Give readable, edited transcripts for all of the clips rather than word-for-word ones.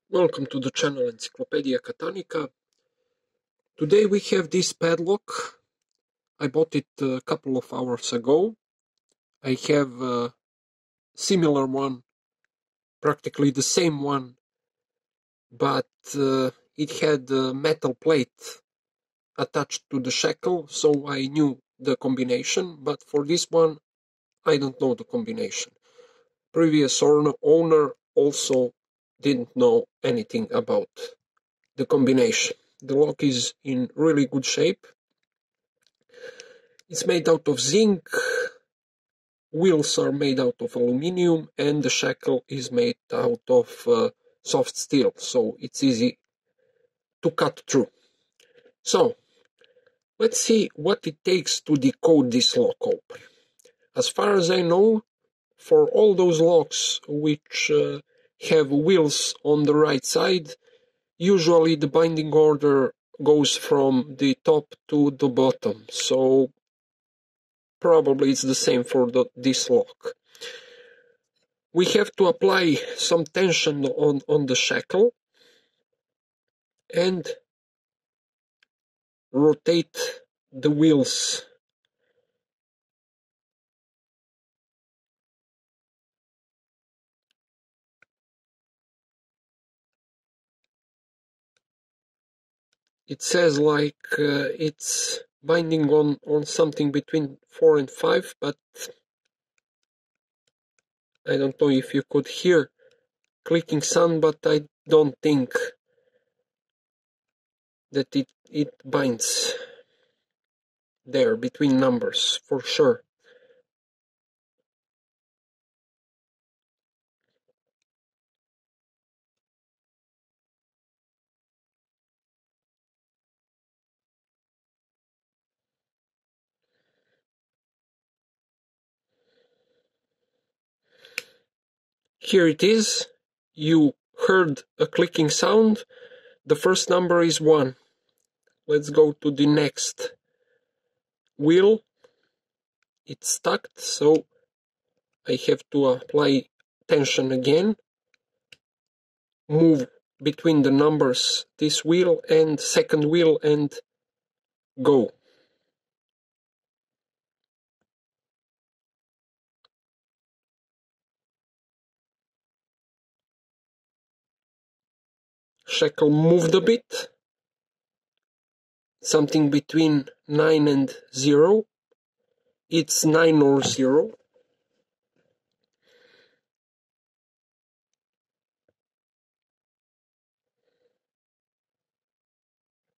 Welcome to the channel Encyclopedia Catanica. Today we have this padlock. I bought it a couple of hours ago. I have a similar one, practically the same one, but it had a metal plate attached to the shackle, so I knew the combination, but for this one I don't know the combination. Previous owner also didn't know anything about the combination. The lock is in really good shape. It's made out of zinc, wheels are made out of aluminium, and the shackle is made out of soft steel, so it's easy to cut through. So, let's see what it takes to decode this lock open. As far as I know, for all those locks which have wheels on the right side, usually the binding order goes from the top to the bottom, so probably it's the same for this lock. We have to apply some tension on the shackle and rotate the wheels. It says like it's binding on something between 4 and 5, but I don't know if you could hear clicking sound, but I don't think that it binds there between numbers for sure. Here it is. You heard a clicking sound. The first number is 1. Let's go to the next wheel. It's stuck, so I have to apply tension again. Move between the numbers, this wheel and second wheel, and go. Shackle moved a bit. Something between 9 and 0. It's 9 or 0.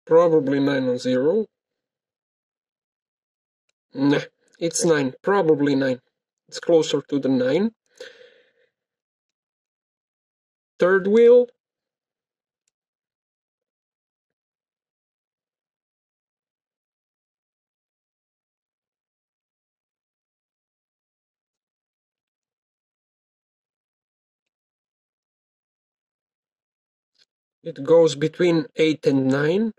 Probably 9 or 0. Nah, it's 9. Probably 9. It's closer to the 9. Third wheel. It goes between 8 and 9.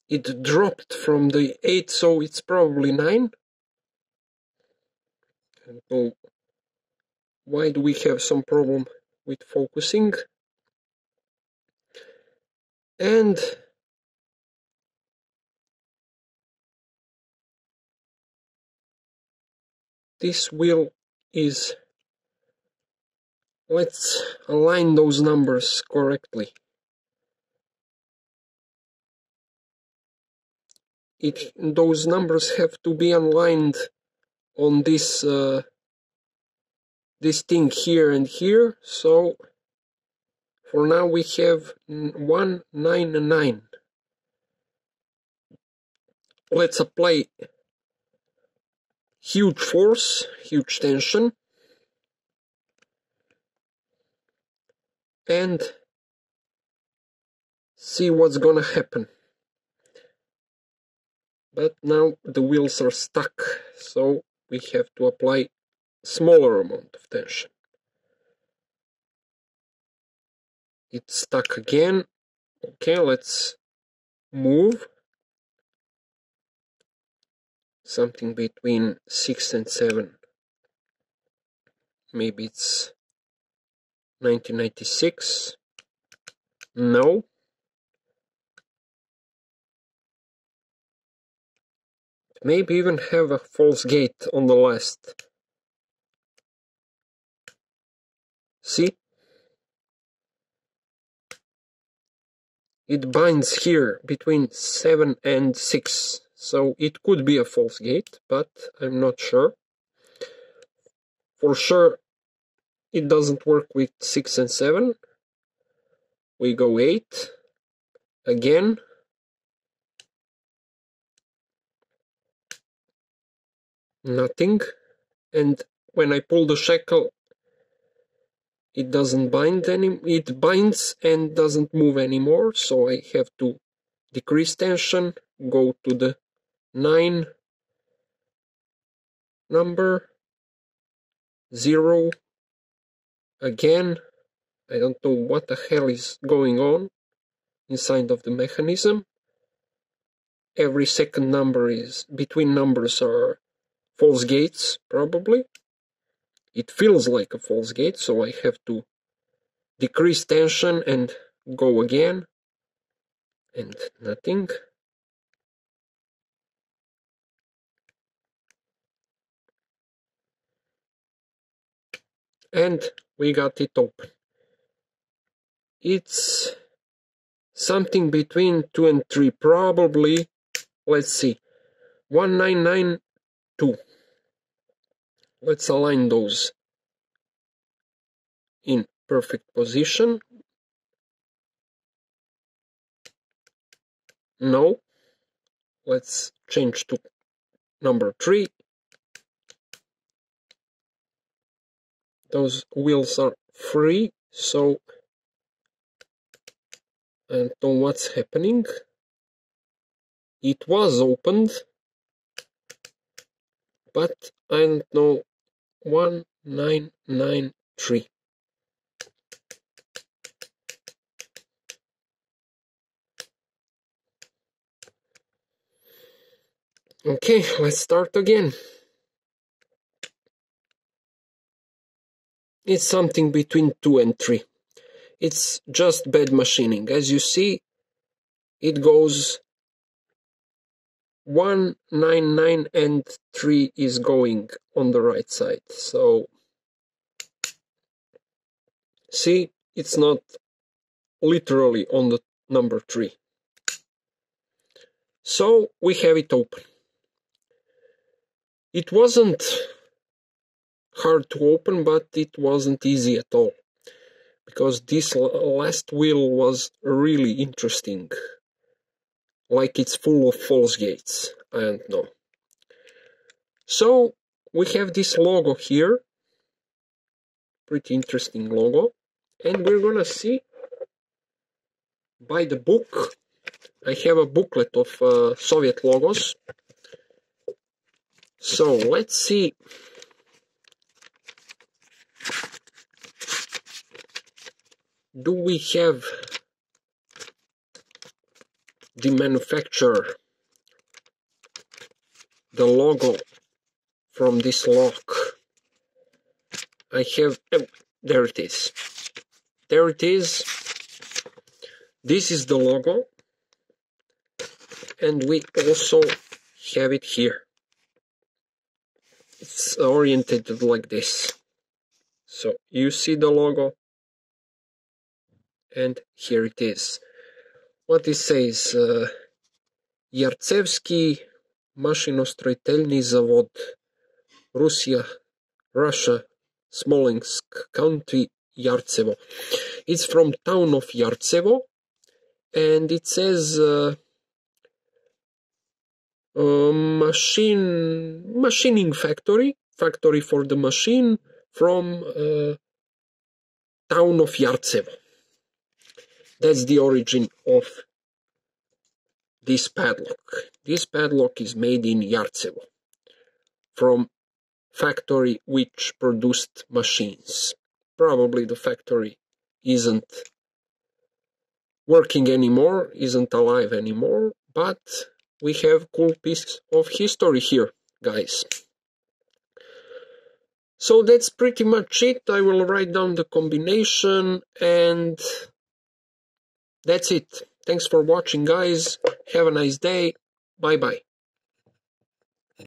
It dropped from the 8, so it's probably 9. So why do we have some problem with focusing? And this wheel is, let's align those numbers correctly. Those numbers have to be aligned on this this thing here and here. So for now we have 1, 9, and 9. Let's apply huge force, huge tension, and see what's gonna happen. But now the wheels are stuck, so we have to apply smaller amount of tension. It's stuck again. Okay, let's move. Something between 6 and 7. maybe it's 1996. No. Maybe even have a false gate on the last. See? It binds here between 7 and 6. So it could be a false gate, but I'm not sure. For sure, it doesn't work with 6 and 7. We go 8. Again. Nothing. And when I pull the shackle, it doesn't bind any. It binds and doesn't move anymore. So I have to decrease tension, go to the 9 number, 0. Again. I don't know what the hell is going on inside of the mechanism. Every second number is, between numbers are false gates, probably. It feels like a false gate, so I have to decrease tension and go again. And nothing. And we got it open. It's something between 2 and 3, probably. Let's see. 1992. Let's align those in perfect position. No. Let's change to number 3. Those wheels are free, so I don't know what's happening. It was opened, but I don't know. 1993. Okay, let's start again. It's something between 2 and 3. It's just bad machining. As you see, it goes 1, 9, 9, and 3 is going on the right side. So, see, it's not literally on the number 3. So, we have it open. It wasn't hard to open, but it wasn't easy at all. Because this last wheel was really interesting. Like it's full of false gates. I don't know. So, we have this logo here. Pretty interesting logo. And we're gonna see by the book. I have a booklet of Soviet logos. So, let's see. Do we have the manufacturer, the logo from this lock? I have, oh, there it is. There it is. This is the logo. And we also have it here. It's oriented like this. So you see the logo. And here it is. What it says, Yartsevsky Машиностроительный завод, Russia, Smolensk County, Yartsevo. It's from town of Yartsevo, and it says machining factory for the machine from town of Yartsevo. That's the origin of this padlock. This padlock is made in Yartsevo from factory which produced machines. Probably the factory isn't working anymore, isn't alive anymore, but we have cool piece of history here, guys. So that's pretty much it. I will write down the combination, and that's it. Thanks for watching, guys. Have a nice day. Bye bye.